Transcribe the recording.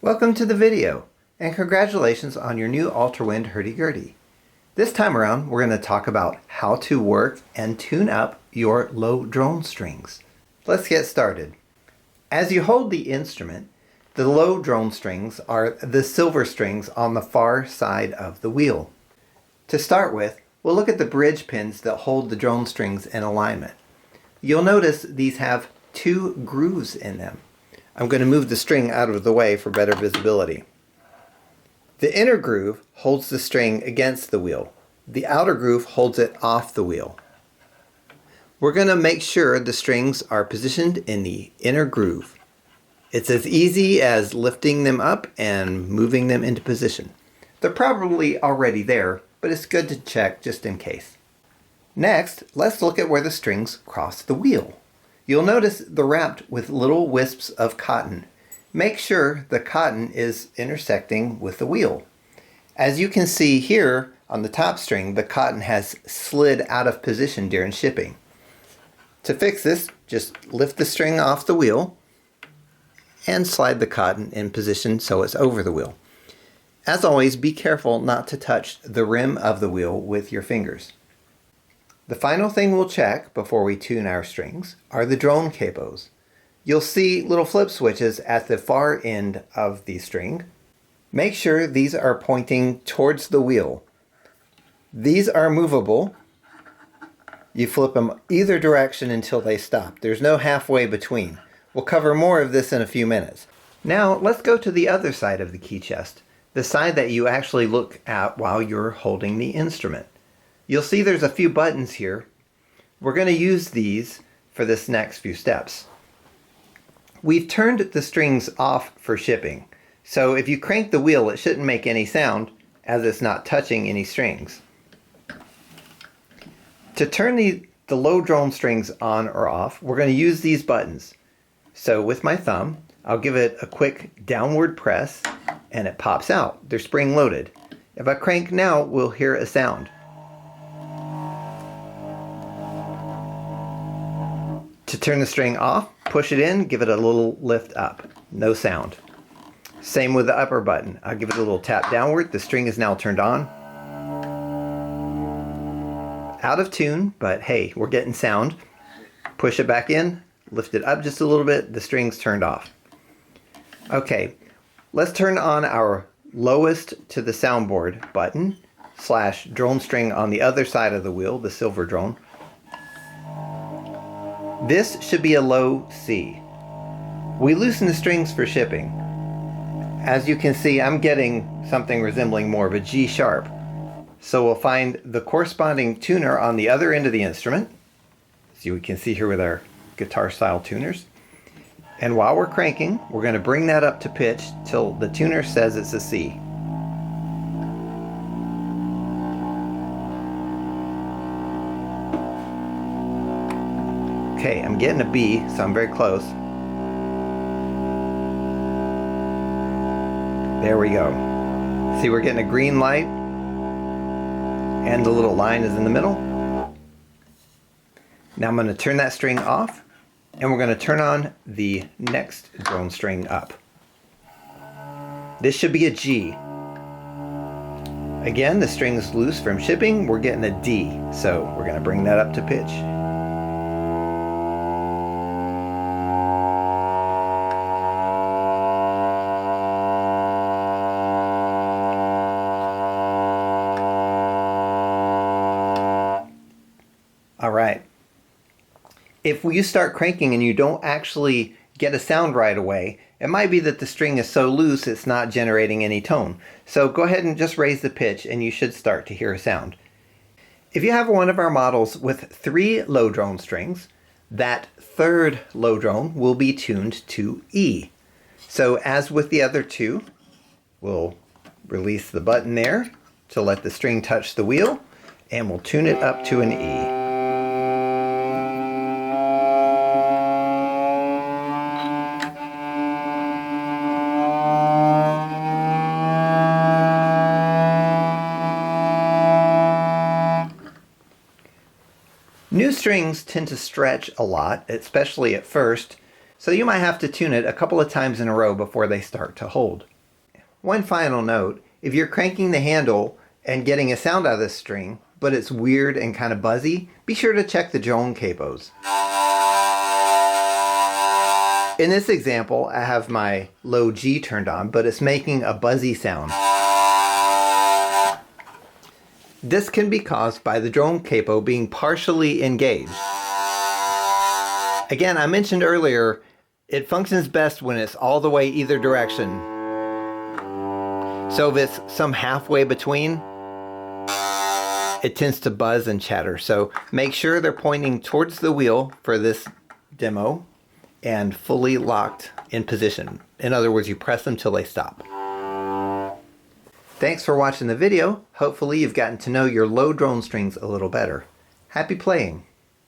Welcome to the video, and congratulations on your new Altarwind Hurdy Gurdy. This time around, we're going to talk about how to work and tune up your low drone strings. Let's get started. As you hold the instrument, the low drone strings are the silver strings on the far side of the wheel. To start with, we'll look at the bridge pins that hold the drone strings in alignment. You'll notice these have two grooves in them. I'm going to move the string out of the way for better visibility. The inner groove holds the string against the wheel. The outer groove holds it off the wheel. We're going to make sure the strings are positioned in the inner groove. It's as easy as lifting them up and moving them into position. They're probably already there, but it's good to check just in case. Next, let's look at where the strings cross the wheel. You'll notice they're wrapped with little wisps of cotton. Make sure the cotton is intersecting with the wheel. As you can see here on the top string, the cotton has slid out of position during shipping. To fix this, just lift the string off the wheel and slide the cotton in position so it's over the wheel. As always, be careful not to touch the rim of the wheel with your fingers. The final thing we'll check before we tune our strings are the drone capos. You'll see little flip switches at the far end of the string. Make sure these are pointing towards the wheel. These are movable. You flip them either direction until they stop. There's no halfway between. We'll cover more of this in a few minutes. Now let's go to the other side of the key chest, the side that you actually look at while you're holding the instrument. You'll see there's a few buttons here. We're going to use these for this next few steps. We've turned the strings off for shipping, so if you crank the wheel it shouldn't make any sound as it's not touching any strings. To turn the low drone strings on or off, we're going to use these buttons. So with my thumb, I'll give it a quick downward press and it pops out. They're spring loaded. If I crank now, we'll hear a sound. To turn the string off, push it in, give it a little lift up. No sound. Same with the upper button. I'll give it a little tap downward. The string is now turned on. Out of tune, but hey, we're getting sound. Push it back in, lift it up just a little bit, the string's turned off. Okay, let's turn on our lowest to the soundboard button / drone string on the other side of the wheel, the silver drone. This should be a low C. We loosen the strings for shipping. As you can see, I'm getting something resembling more of a G sharp. So we'll find the corresponding tuner on the other end of the instrument, as you can see here with our guitar style tuners. And while we're cranking, we're going to bring that up to pitch till the tuner says it's a C. Okay, I'm getting a B, so I'm very close. There we go. See, we're getting a green light, and the little line is in the middle. Now I'm going to turn that string off, and we're going to turn on the next drone string up. This should be a G. Again, the string's loose from shipping. We're getting a D, so we're going to bring that up to pitch. All right. If you start cranking and you don't actually get a sound right away, it might be that the string is so loose it's not generating any tone. So go ahead and just raise the pitch and you should start to hear a sound. If you have one of our models with 3 low drone strings, that third low drone will be tuned to E. So as with the other two, we'll release the button there to let the string touch the wheel, and we'll tune it up to an E. New strings tend to stretch a lot, especially at first, so you might have to tune it a couple of times in a row before they start to hold. One final note, if you're cranking the handle and getting a sound out of this string, but it's weird and kind of buzzy, be sure to check the drone capos. In this example, I have my low G turned on, but it's making a buzzy sound. This can be caused by the drone capo being partially engaged. Again, I mentioned earlier, it functions best when it's all the way either direction. So if it's some halfway between, it tends to buzz and chatter. So make sure they're pointing towards the wheel for this demo and fully locked in position. In other words, you press them till they stop. Thanks for watching the video. Hopefully you've gotten to know your low drone strings a little better. Happy playing!